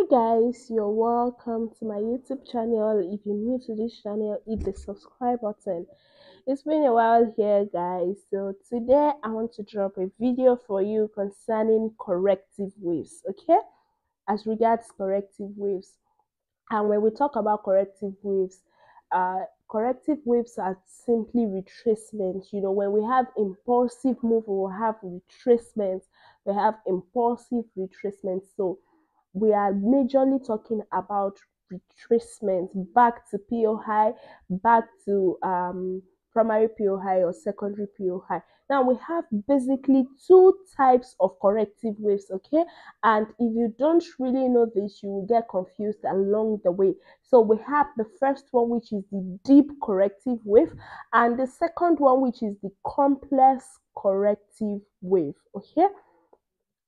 Guys, you're welcome to my YouTube channel. If you're new to this channel, hit the subscribe button. It's been a while here, guys. So today I want to drop a video for you concerning corrective waves. Okay, as regards corrective waves, and when we talk about corrective waves are simply retracements. You know, when we have impulsive move, we will have retracements. We have impulsive retracements. So we are majorly talking about retracement back to PO high, back to primary PO high or secondary PO high. Now we have basically two types of corrective waves, okay? And if you don't really know this, you will get confused along the way. So we have the first one, which is the deep corrective wave, and the second one, which is the complex corrective wave, okay?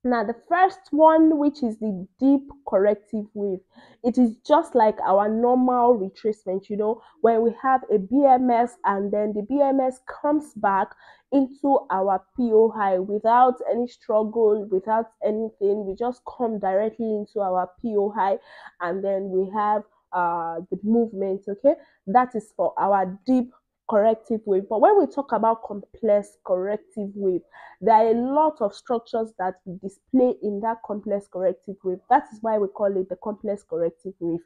Now, the first one, which is the deep corrective wave, it is just like our normal retracement, you know, when we have a BMS and then the BMS comes back into our PO high without any struggle, without anything. We just come directly into our PO high and then we have the movement, okay? That is for our deep corrective wave. But when we talk about complex corrective wave, there are a lot of structures that we display in that complex corrective wave. That is why we call it the complex corrective wave.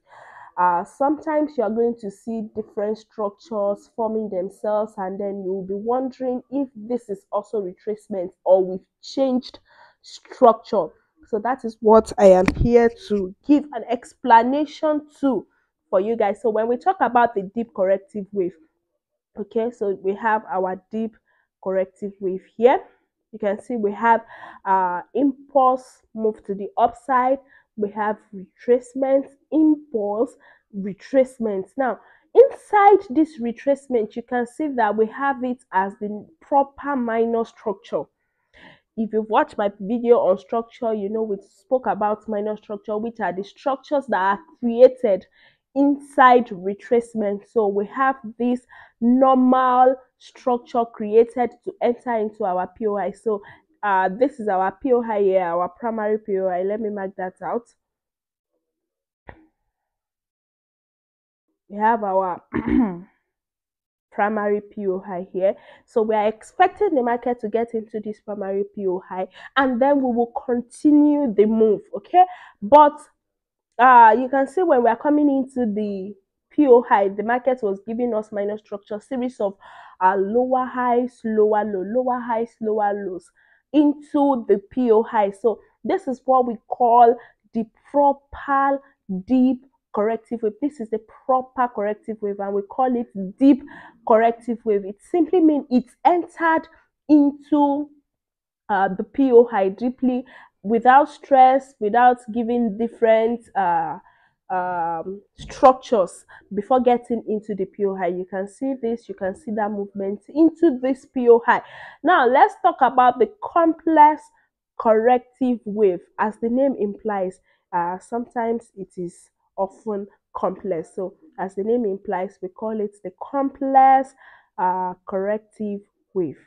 Sometimes you are going to see different structures forming themselves, and then you will be wondering if this is also retracement or we've changed structure. So that is what I am here to give an explanation to for you guys. So when we talk about the deep corrective wave, okay, so we have our deep corrective wave here. You can see we have impulse move to the upside, we have retracement, impulse, retracement. Now inside this retracement, you can see that we have it as the proper minor structure. If you've watched my video on structure, you know we spoke about minor structure, which are the structures that are created inside retracement. So we have this normal structure created to enter into our POI. So this is our POI here, our primary POI. Let me mark that out. We have our primary PO high here. So we are expecting the market to get into this primary PO high and then we will continue the move, okay? But you can see when we are coming into the PO high, the market was giving us minor structure, series of lower highs, lower low, lower highs, lower lows into the PO high. So this is what we call the proper deep corrective wave. This is the proper corrective wave and we call it deep corrective wave. It simply means it's entered into the PO high deeply without stress, without giving different structures before getting into the PO high. You can see this, you can see that movement into this PO high. Now let's talk about the complex corrective wave. As the name implies, sometimes it is often complex. So as the name implies, we call it the complex corrective wave.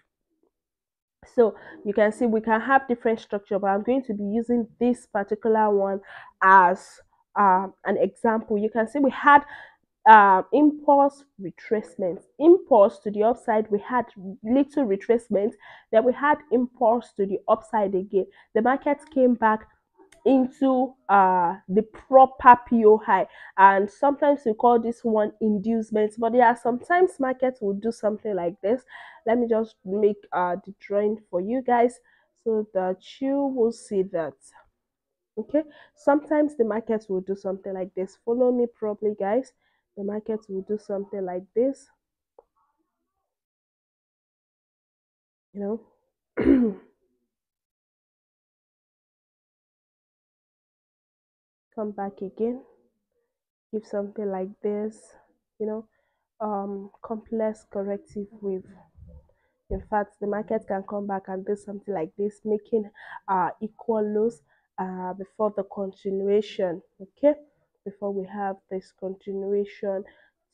So you can see we can have different structure, but I'm going to be using this particular one as an example. You can see we had impulse retracement, impulse to the upside, we had little retracement, then we had impulse to the upside again. The market came back into the proper PO high, and sometimes we call this one inducement, but there are sometimes markets will do something like this. Let me just make the drawing for you guys so that you will see that. Okay, sometimes the markets will do something like this. Follow me properly, guys. The markets will do something like this, you know. Come back again, give something like this, you know. Complex corrective wave. In fact, the market can come back and do something like this, making equal lows before the continuation. Okay, before we have this continuation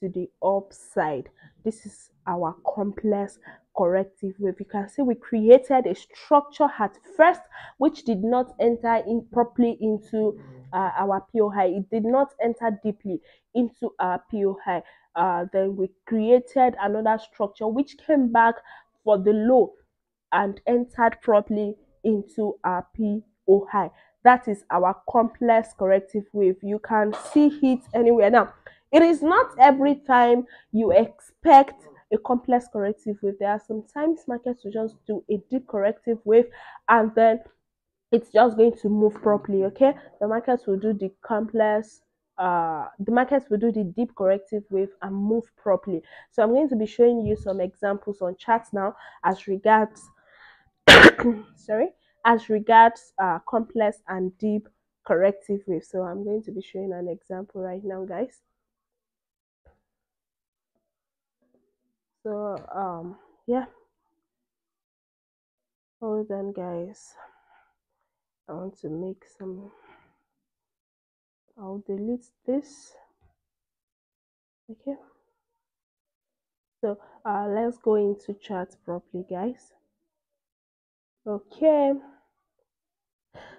to the upside. This is our complex corrective wave. You can see we created a structure at first which did not enter in properly into our PO high. It did not enter deeply into our PO high. Then we created another structure which came back for the low and entered properly into our PO high. That is our complex corrective wave. You can see it anywhere. Now, it is not every time you expect a complex corrective wave. There are sometimes markets will just do a deep corrective wave and then it's just going to move properly. Okay, the markets will do the markets will do the deep corrective wave and move properly. So I'm going to be showing you some examples on charts now as regards sorry, as regards complex and deep corrective wave. So I'm going to be showing an example right now, guys. So yeah, hold on, guys. I want to make some. I'll delete this. Okay. So let's go into chart properly, guys. Okay.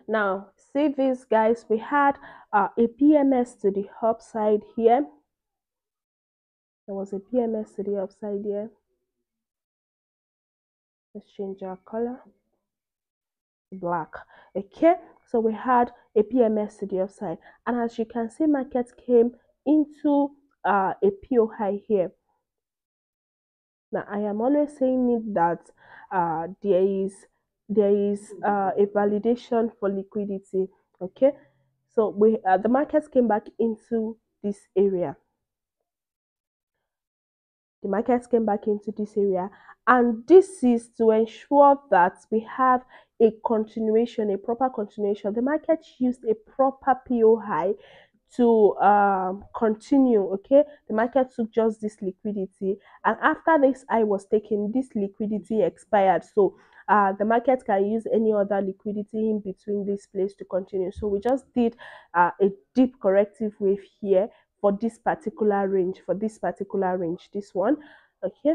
Now see this, guys. We had a PMS to the upside here. There was a PMS to the upside here. Let's change our color. Black. Okay, so we had a PMS to the upside, and as you can see, market came into a PO high here. Now I am always saying it that there is a validation for liquidity. Okay, so we the markets came back into this area. The markets came back into this area, and this is to ensure that we have a continuation, a proper continuation. The market used a proper PO high to continue. Okay, the market took just this liquidity, and after this high was taken, this liquidity expired. So the market can use any other liquidity in between this place to continue. So we just did a deep corrective wave here for this particular range, this one. Okay,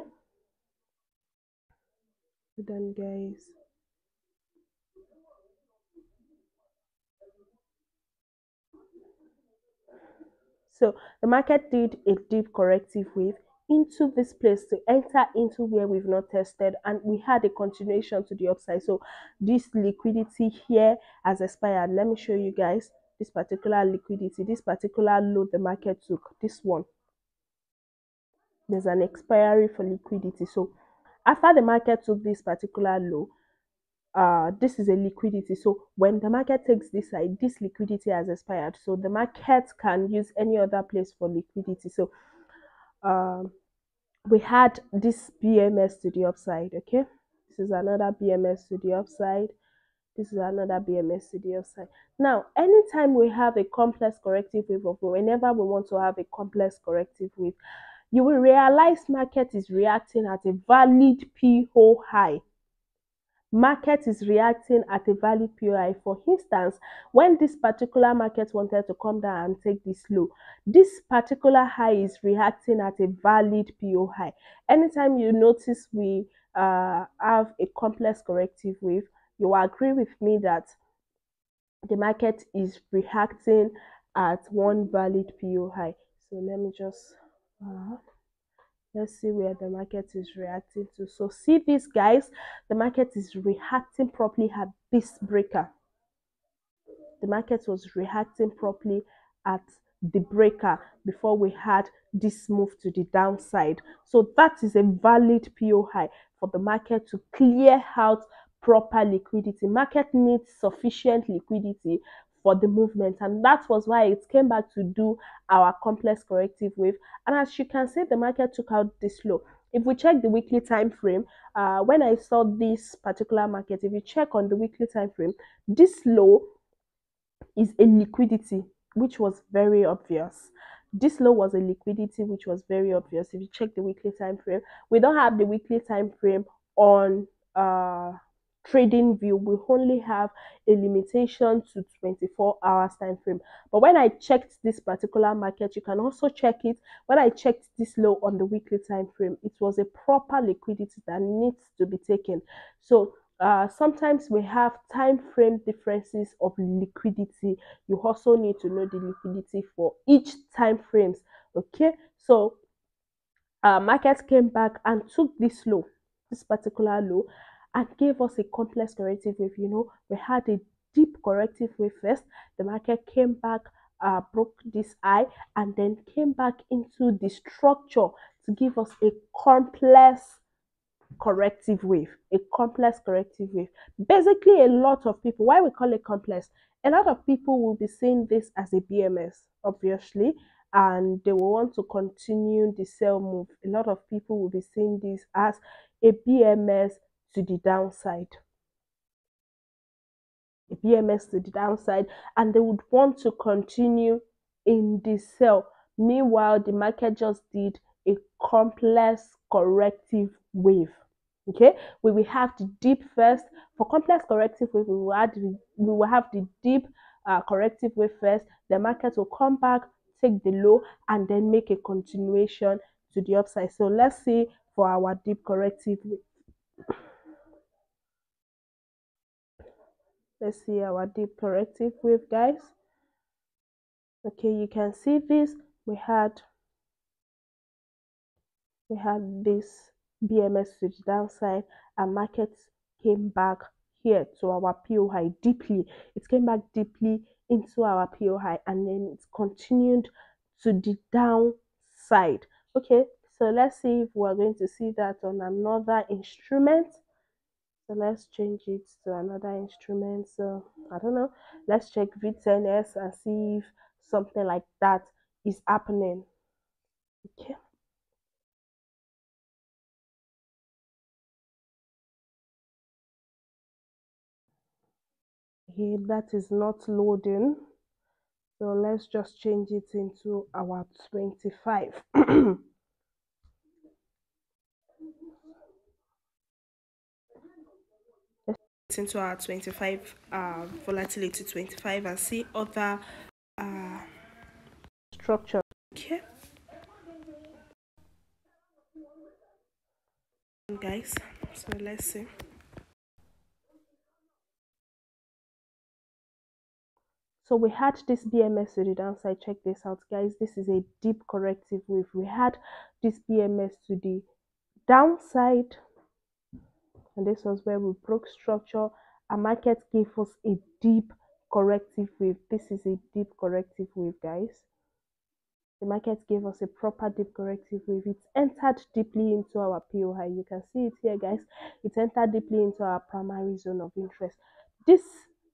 then guys, so the market did a deep corrective wave into this place to enter into where we've not tested, and we had a continuation to the upside. So this liquidity here has expired. Let me show you guys this particular liquidity, this particular low the market took, this one. There's an expiry for liquidity. So after the market took this particular low, this is a liquidity. So when the market takes this side, this liquidity has expired. So the market can use any other place for liquidity. So um, we had this BMS to the upside. Okay, this is another BMS to the upside. This is another BMS to the upside. Now, anytime we have a complex corrective wave, or whenever we want to have a complex corrective wave, you will realize market is reacting at a valid PO high. Market is reacting at a valid POI. For instance, when this particular market wanted to come down and take this low, this particular high is reacting at a valid PO high. Anytime you notice we have a complex corrective wave, you agree with me that the market is reacting at one valid PO high. So let me just let's see where the market is reacting to. So see this, guys, the market is reacting properly at this breaker. The market was reacting properly at the breaker before we had this move to the downside. So that is a valid PO high for the market to clear out proper liquidity. Market needs sufficient liquidity for the movement, and that was why it came back to do our complex corrective wave. And as you can see, the market took out this low. If we check the weekly time frame, when I saw this particular market, if you check on the weekly time frame, this low is a liquidity, which was very obvious. This low was a liquidity, which was very obvious. If you check the weekly time frame, we don't have the weekly time frame on trading view. We only have a limitation to 24 hours time frame. But when I checked this particular market, you can also check it. When I checked this low on the weekly time frame, it was a proper liquidity that needs to be taken. So sometimes we have time frame differences of liquidity. You also need to know the liquidity for each time frames. Okay, so market came back and took this low, this particular low, and gave us a complex corrective wave. We had a deep corrective wave first. The market came back, broke this high, and then came back into the structure to give us a complex corrective wave, a complex corrective wave. Basically, a lot of people, why we call it complex, a lot of people will be seeing this as a BMS, obviously, and they will want to continue the sell move. A lot of people will be seeing this as a BMS to the downside, a BMS to the downside, and they would want to continue in the sell. Meanwhile, the market just did a complex corrective wave. Okay, we will have the deep first. For complex corrective wave, we will have the deep corrective wave first. The market will come back, take the low, and then make a continuation to the upside. So let's see for our deep corrective wave. Let's see our deep corrective wave, guys. Okay, you can see this. We had this BMS to the downside, and markets came back here to our POI deeply. It came back deeply into our POI, and then it continued to the downside. Okay, so let's see if we're going to see that on another instrument. So let's change it to another instrument. So I don't know. Let's check V10S and see if something like that is happening. Okay. Here that is not loading. So let's just change it into our 25. Into our 25 volatility 25 and see other uh structure. Okay, guys, so let's see. So we had this BMS to the downside. Check this out, guys. This is a deep corrective wave. We had this BMS to the downside, and this was where we broke structure. A market gave us a deep corrective wave. This is a deep corrective wave, guys. The market gave us a proper deep corrective wave. It entered deeply into our POI. You can see it here, guys. It entered deeply into our primary zone of interest. This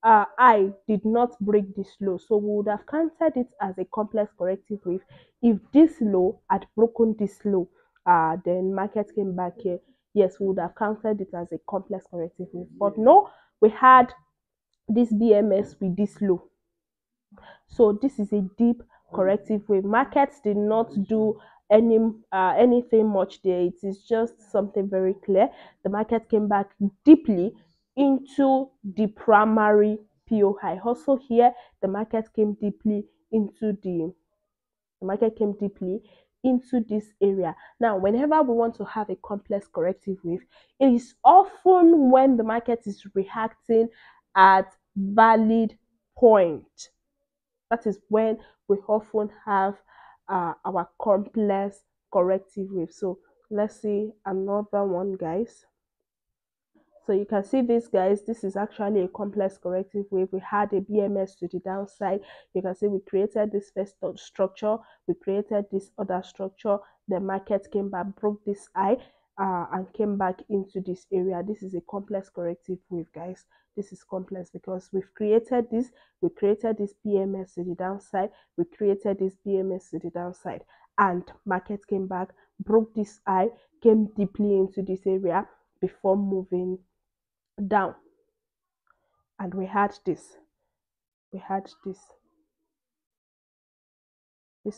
I did not break this low, so we would have counted it as a complex corrective wave if this low had broken this low. Then market came back here. Yes, we would have counted it as a complex corrective wave, but no, we had this BMS with this low. So this is a deep corrective wave. Markets did not do anything much there. It is just something very clear. The market came back deeply into the primary POI. Also here, the market came deeply into the market came deeply into this area. Now, whenever we want to have a complex corrective wave, it is often when the market is reacting at valid point. That is when we often have our complex corrective wave. So let's see another one, guys. So you can see this, guys. This is actually a complex corrective wave. We had a BMS to the downside. You can see we created this first structure. We created this other structure. The market came back, broke this high, and came back into this area. This is a complex corrective wave, guys. This is complex because we created this BMS to the downside. We created this BMS to the downside, and market came back, broke this high, came deeply into this area before moving down, and we had this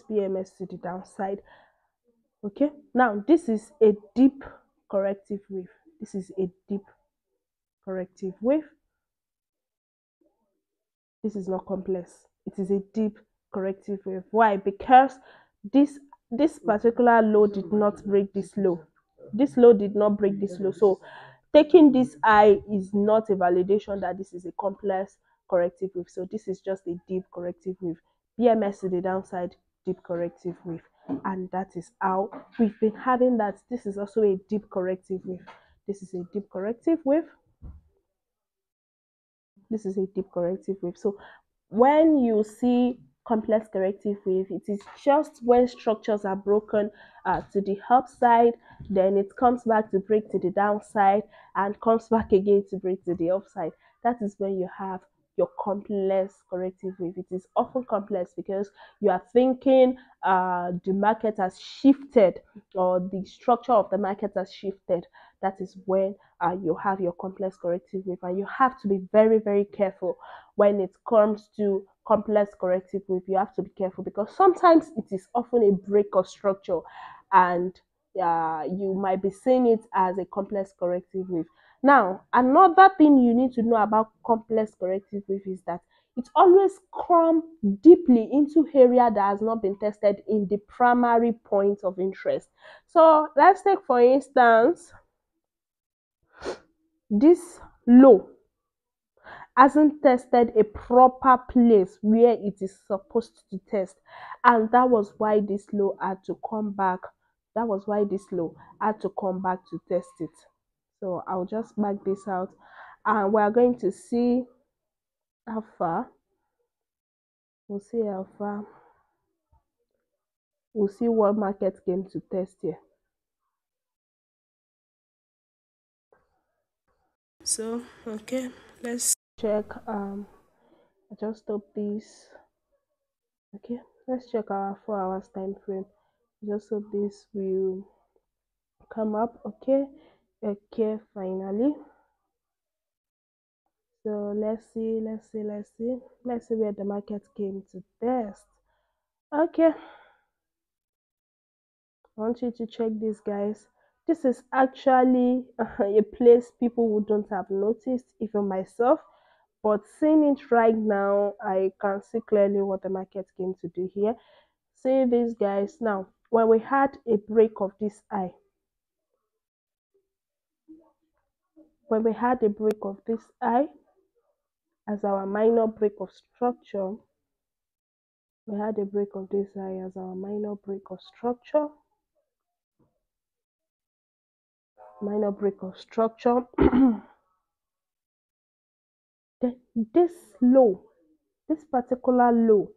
BMS to the downside. Okay, now this is a deep corrective wave. This is a deep corrective wave. This is not complex, it is a deep corrective wave. Why? Because this particular low did not break this low. This low did not break this low. So taking this eye is not a validation that this is a complex corrective wave. So this is just a deep corrective wave. BMS to the downside, deep corrective wave. And that is how we've been having that. This is also a deep corrective wave. This is a deep corrective wave. This is a deep corrective wave. So when you see complex corrective wave, it is just when structures are broken to the upside, then it comes back to break to the downside and comes back again to break to the upside. That is when you have your complex corrective wave. It is often complex because you are thinking the market has shifted or the structure of the market has shifted. That is when you have your complex corrective wave, and you have to be very, very careful when it comes to complex corrective wave. You have to be careful because sometimes it is often a break of structure, and you might be seeing it as a complex corrective wave. Now, another thing you need to know about complex corrective wave is that it always come deeply into area that has not been tested in the primary point of interest. So let's take for instance this low hasn't tested a proper place where it is supposed to test, and that was why this low had to come back. That was why this low had to come back to test it. So I'll just mark this out, and we're going to see how far. We'll see how far. We'll see what market came to test here. So okay, let's check. I just stop this. Okay, let's check our 4 hours time frame. Just hope this will come up. Okay, okay, finally. So let's see where the market came to test. Okay, I want you to check this, guys. This is actually a place people wouldn't have noticed, even myself. But seeing it right now, I can see clearly what the market came to do here. See this, guys. Now, when we had a break of this eye, when we had a break of this eye as our minor break of structure, we had a break of this eye as our minor break of structure, minor break of structure. Then this low, this particular low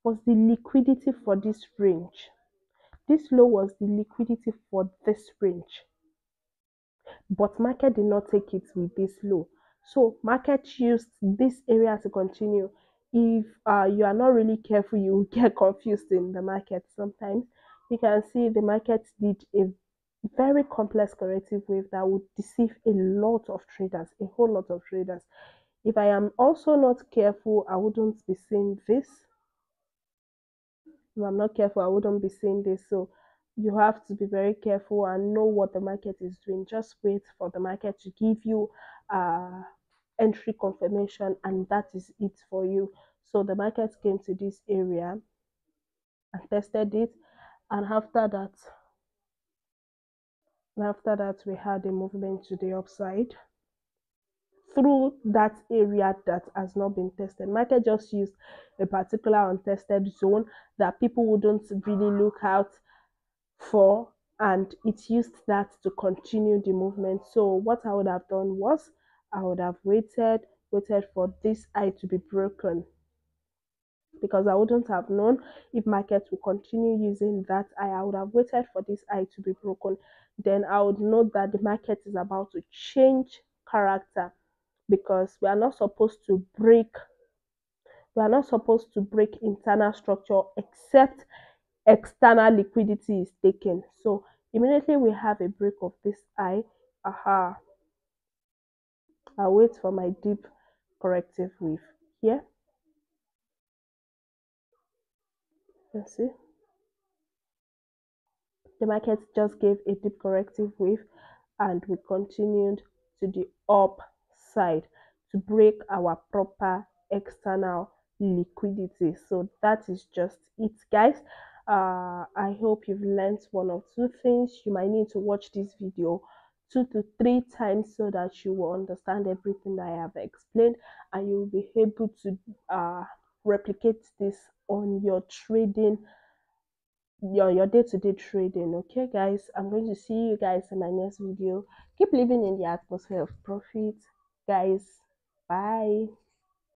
was the liquidity for this range. This low was the liquidity for this range, but market did not take it with this low. So market used this area to continue. If you are not really careful, you will get confused in the market sometimes. You can see the market did a very complex corrective wave that would deceive a lot of traders, a whole lot of traders. If I am also not careful, I wouldn't be seeing this. If I'm not careful, I wouldn't be seeing this. So you have to be very careful and know what the market is doing. Just wait for the market to give you entry confirmation, and that is it for you. So the market came to this area and tested it, and after that we had a movement to the upside through that area that has not been tested. Market just used a particular untested zone that people wouldn't really look out for, and it used that to continue the movement. So what I would have done was I would have waited for this eye to be broken, because I wouldn't have known if market will continue using that eye. I would have waited for this eye to be broken. Then I would know that the market is about to change character, because we are not supposed to break internal structure except external liquidity is taken. So immediately we have a break of this eye. Aha, I'll wait for my deep corrective wave here. Let's see. The market just gave a deep corrective wave, and we continued to the upside to break our proper external liquidity. So that is just it, guys. I hope you've learned one or two things. You might need to watch this video 2 to 3 times so that you will understand everything that I have explained, and you will be able to replicate this on your trading, your day-to-day trading. Okay guys, I'm going to see you guys in my next video. Keep living in the atmosphere of profit, guys. Bye.